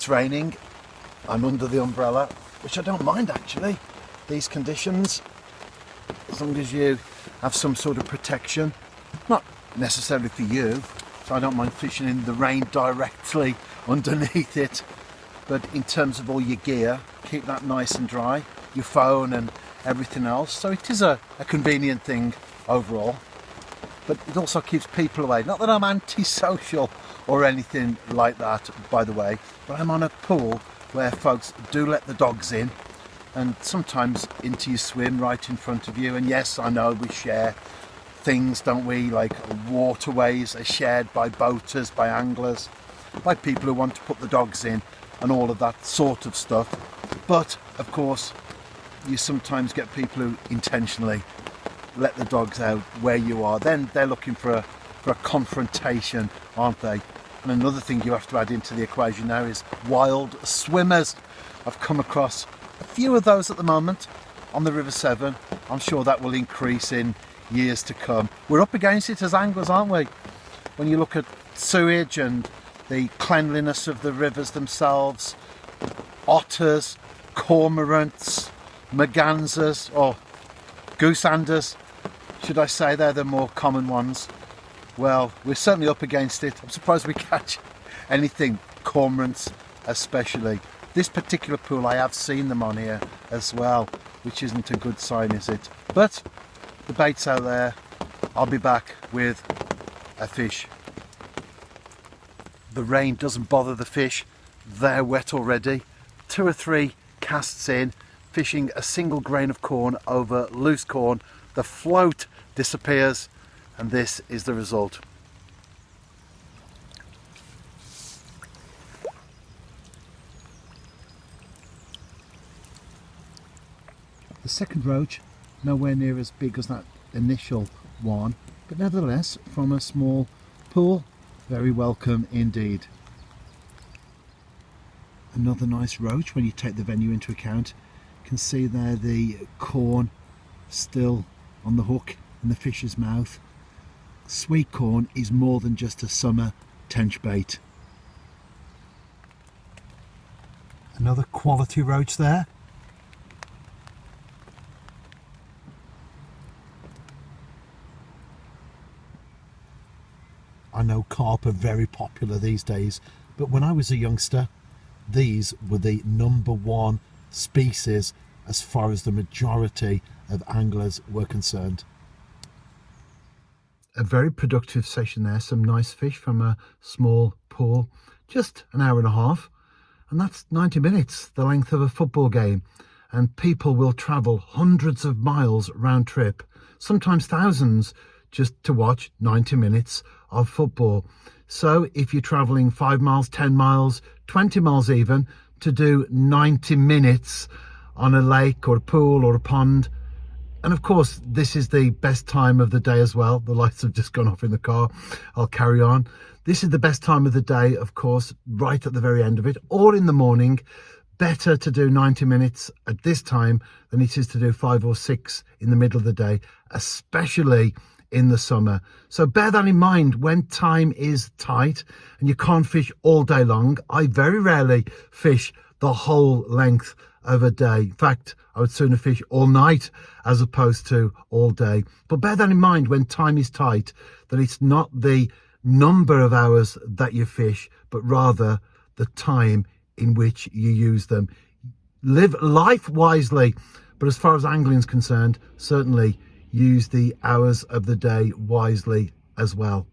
it's raining, I'm under the umbrella, which I don't mind actually, these conditions, as long as you have some sort of protection, not necessarily for you, so I don't mind fishing in the rain directly underneath it, but in terms of all your gear, keep that nice and dry, your phone and everything else, so it is a convenient thing overall, but it also keeps people away. Not that I'm antisocial or anything like that, by the way, but I'm on a pool where folks do let the dogs in, and sometimes into your swim right in front of you. And yes, I know we share things, don't we, like waterways are shared by boaters, by anglers, by people who want to put the dogs in and all of that sort of stuff. But of course you sometimes get people who intentionally let the dogs out where you are. Then they're looking for a confrontation, aren't they? And another thing you have to add into the equation now is wild swimmers. I've come across a few of those at the moment on the River Severn. I'm sure that will increase in years to come. We're up against it as anglers, aren't we? When you look at sewage and the cleanliness of the rivers themselves, otters, cormorants, mergansers, or gooseanders, should I say, they're the more common ones. Well, we're certainly up against it. I'm surprised we catch anything, cormorants especially. This particular pool, I have seen them on here as well, which isn't a good sign, is it? But the bait's out there. I'll be back with a fish. The rain doesn't bother the fish. They're wet already. 2 or 3 casts in, fishing a single grain of corn over loose corn. The float disappears, and this is the result. The second roach, nowhere near as big as that initial one, but nevertheless from a small pool, very welcome indeed. Another nice roach when you take the venue into account. You can see there the corn still on the hook in the fish's mouth. Sweet corn is more than just a summer tench bait. Another quality roach there. I know carp are very popular these days, but when I was a youngster, these were the #1 species as far as the majority of anglers were concerned. A very productive session there, some nice fish from a small pool, just an hour and a half, and that's 90 minutes, the length of a football game, and people will travel hundreds of miles round trip, sometimes thousands, just to watch 90 minutes of football. So if you're traveling 5 miles, 10 miles, 20 miles even, to do 90 minutes on a lake or a pool or a pond, and of course this is the best time of the day as well. The lights have just gone off in the car, I'll carry on. This is the best time of the day, of course, right at the very end of it, or in the morning. Better to do 90 minutes at this time than it is to do 5 or 6 in the middle of the day, especially in the summer. So bear that in mind when time is tight and you can't fish all day long. I very rarely fish the whole length of a day. In fact, I would sooner fish all night as opposed to all day. But bear that in mind when time is tight, that it's not the number of hours that you fish, but rather the time in which you use them. Live life wisely, but as far as angling is concerned, certainly use the hours of the day wisely as well.